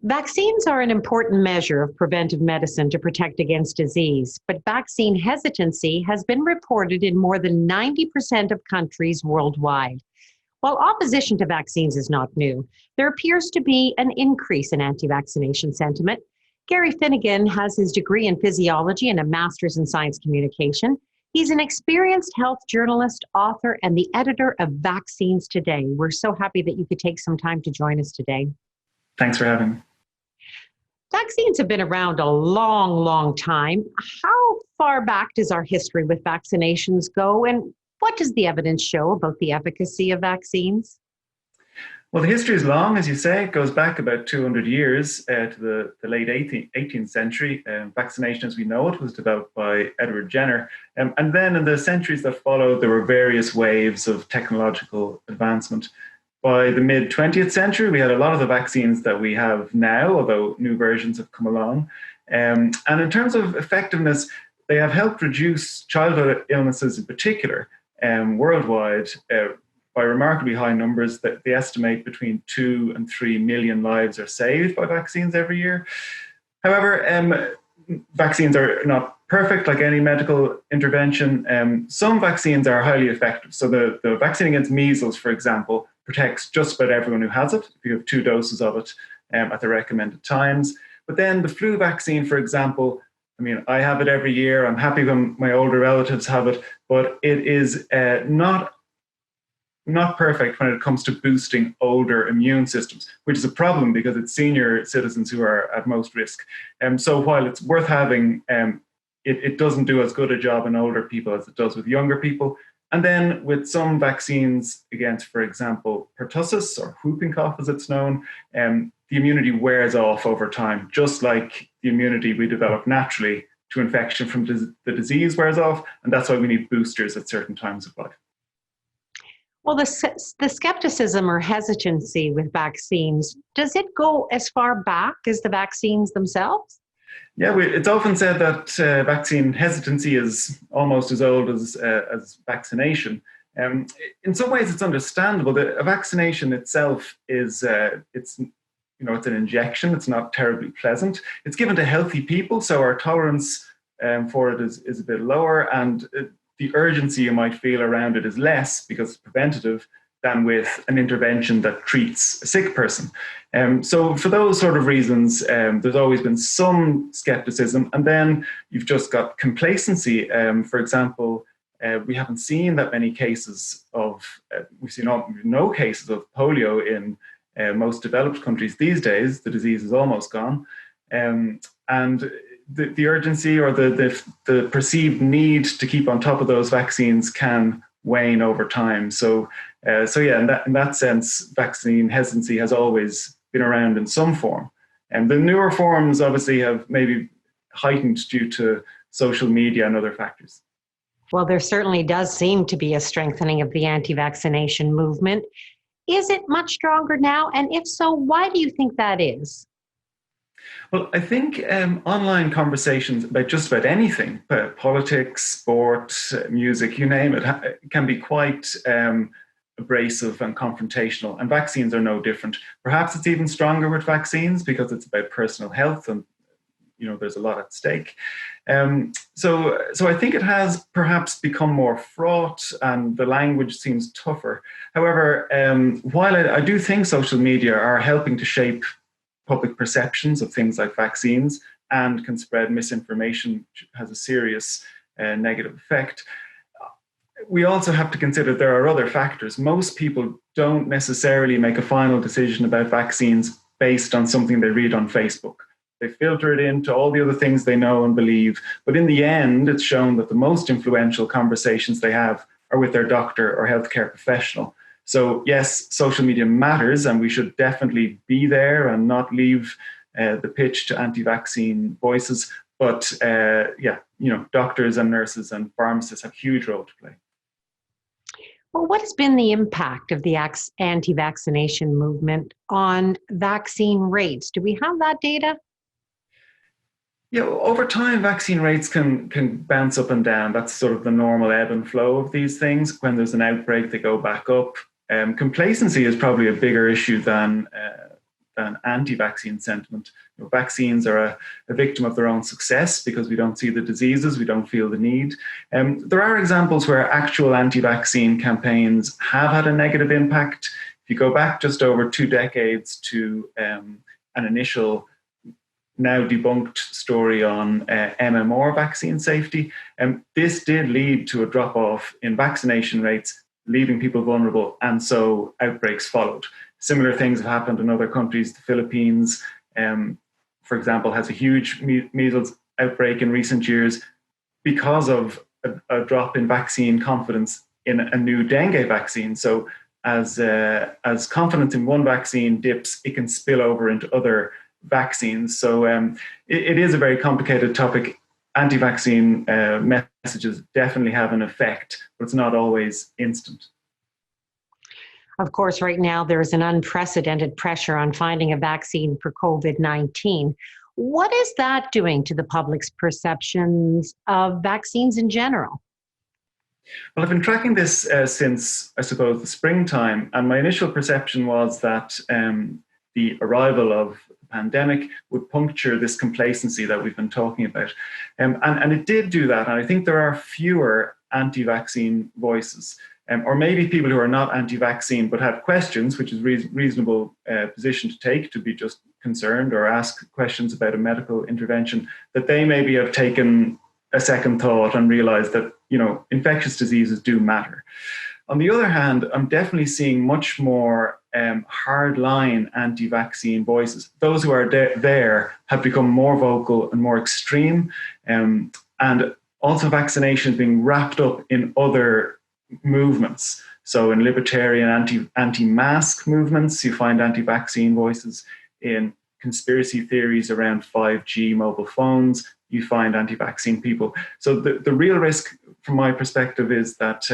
Vaccines are an important measure of preventive medicine to protect against disease, but vaccine hesitancy has been reported in more than 90% of countries worldwide. While opposition to vaccines is not new, there appears to be an increase in anti-vaccination sentiment. Gary Finnegan has his degree in physiology and a master's in science communication. He's an experienced health journalist, author, and the editor of Vaccines Today. We're so happy that you could take some time to join us today. Thanks for having me. Vaccines have been around a long, long time. How far back does our history with vaccinations go, and what does the evidence show about the efficacy of vaccines? Well, the history is long, as you say. It goes back about 200 years to the late 18th century. Vaccination as we know it was developed by Edward Jenner. And then in the centuries that followed, there were various waves of technological advancement. By the mid-20th century, we had a lot of the vaccines that we have now, although new versions have come along. And in terms of effectiveness, they have helped reduce childhood illnesses in particular worldwide by remarkably high numbers. That they estimate between 2 and 3 million lives are saved by vaccines every year. However, vaccines are not perfect like any medical intervention. Some vaccines are highly effective. So the vaccine against measles, for example, protects just about everyone who has it, if you have 2 doses of it at the recommended times. But then the flu vaccine, for example, I mean, I have it every year. I'm happy when my older relatives have it, but it is not perfect when it comes to boosting older immune systems, which is a problem because it's senior citizens who are at most risk. So while it's worth having, it doesn't do as good a job in older people as it does with younger people. And then with some vaccines against, for example, pertussis or whooping cough as it's known, the immunity wears off over time, just like the immunity we develop naturally to infection from the disease wears off. And that's why we need boosters at certain times of life. Well, the skepticism or hesitancy with vaccines, does it go as far back as the vaccines themselves? Yeah, it's often said that vaccine hesitancy is almost as old as vaccination. In some ways, it's understandable. A vaccination itself is it's an injection. It's not terribly pleasant. It's given to healthy people, so our tolerance for it is a bit lower, and the urgency you might feel around it is less because it's preventative than with an intervention that treats a sick person. So for those sort of reasons, there's always been some skepticism. And then you've just got complacency. For example, we haven't seen that many cases of, we've seen no cases of polio in most developed countries these days. The disease is almost gone. And the urgency or the perceived need to keep on top of those vaccines can wane over time. So yeah, in that sense, vaccine hesitancy has always been around in some form. And the newer forms obviously have maybe heightened due to social media and other factors. Well, there certainly does seem to be a strengthening of the anti-vaccination movement. Is it much stronger now? And if so, why do you think that is? Well, I think online conversations about just about anything, politics, sport, music, you name it, can be quite abrasive and confrontational, and vaccines are no different. Perhaps it's even stronger with vaccines because it's about personal health and there's a lot at stake. So I think it has perhaps become more fraught and the language seems tougher. However, while I do think social media are helping to shape public perceptions of things like vaccines and can spread misinformation, which has a serious negative effect, we also have to consider there are other factors. Most people don't necessarily make a final decision about vaccines based on something they read on Facebook. They filter it into all the other things they know and believe. But in the end, it's shown that the most influential conversations they have are with their doctor or healthcare professional. So yes, social media matters, and we should definitely be there and not leave the pitch to anti-vaccine voices. But doctors and nurses and pharmacists have a huge role to play. Well, what has been the impact of the anti-vaccination movement on vaccine rates? Do we have that data? Yeah, over time, vaccine rates can bounce up and down. That's sort of the normal ebb and flow of these things. When there's an outbreak, they go back up. Complacency is probably a bigger issue than than anti-vaccine sentiment. Vaccines are a victim of their own success because we don't see the diseases, we don't feel the need. There are examples where actual anti-vaccine campaigns have had a negative impact. If you go back just over 2 decades to an initial, now debunked story on MMR vaccine safety, this did lead to a drop-off in vaccination rates, leaving people vulnerable, and so outbreaks followed. Similar things have happened in other countries. The Philippines, for example, has a huge measles outbreak in recent years because of a drop in vaccine confidence in a new dengue vaccine. So as confidence in one vaccine dips, it can spill over into other vaccines. So it is a very complicated topic. Anti-vaccine messages definitely have an effect, but it's not always instant. Of course, right now there is an unprecedented pressure on finding a vaccine for COVID-19. What is that doing to the public's perceptions of vaccines in general? Well, I've been tracking this since, I suppose, the springtime, and my initial perception was that the arrival of the pandemic would puncture this complacency that we've been talking about. And it did do that, and I think there are fewer anti-vaccine voices, or maybe people who are not anti-vaccine but have questions, which is reasonable position to take, to be just concerned or ask questions about a medical intervention, that they maybe have taken a second thought and realized that, infectious diseases do matter. On the other hand, I'm definitely seeing much more hardline anti-vaccine voices. Those who are there have become more vocal and more extreme, and also vaccination being wrapped up in other movements. So in libertarian anti-mask movements, you find anti-vaccine voices. In conspiracy theories around 5G mobile phones, you find anti-vaccine people. So the real risk, from my perspective, is that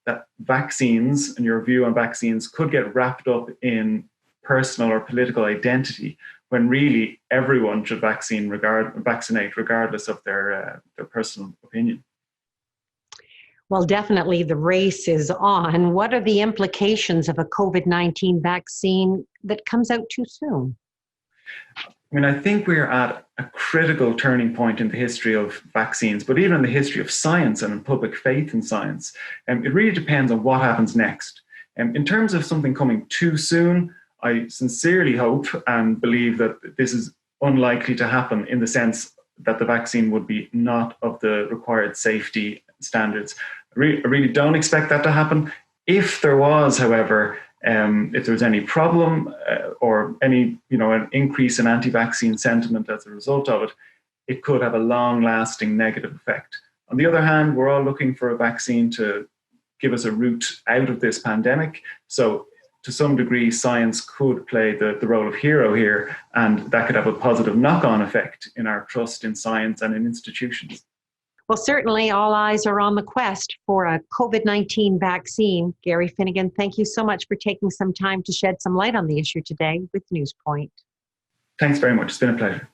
that vaccines and your view on vaccines could get wrapped up in personal or political identity, when really everyone should vaccinate regardless of their personal opinion. Well, definitely the race is on. What are the implications of a COVID-19 vaccine that comes out too soon? I think we're at a critical turning point in the history of vaccines, but even in the history of science and in public faith in science. It really depends on what happens next. In terms of something coming too soon, I sincerely hope and believe that this is unlikely to happen, in the sense that the vaccine would be not of the required safety standards. I really don't expect that to happen. If there was, however, if there was any problem or any, an increase in anti-vaccine sentiment as a result of it, it could have a long-lasting negative effect. On the other hand, we're all looking for a vaccine to give us a route out of this pandemic. So to some degree, science could play the role of hero here, and that could have a positive knock-on effect in our trust in science and in institutions. Well, certainly all eyes are on the quest for a COVID-19 vaccine. Gary Finnegan, thank you so much for taking some time to shed some light on the issue today with NewsPoint. Thanks very much. It's been a pleasure.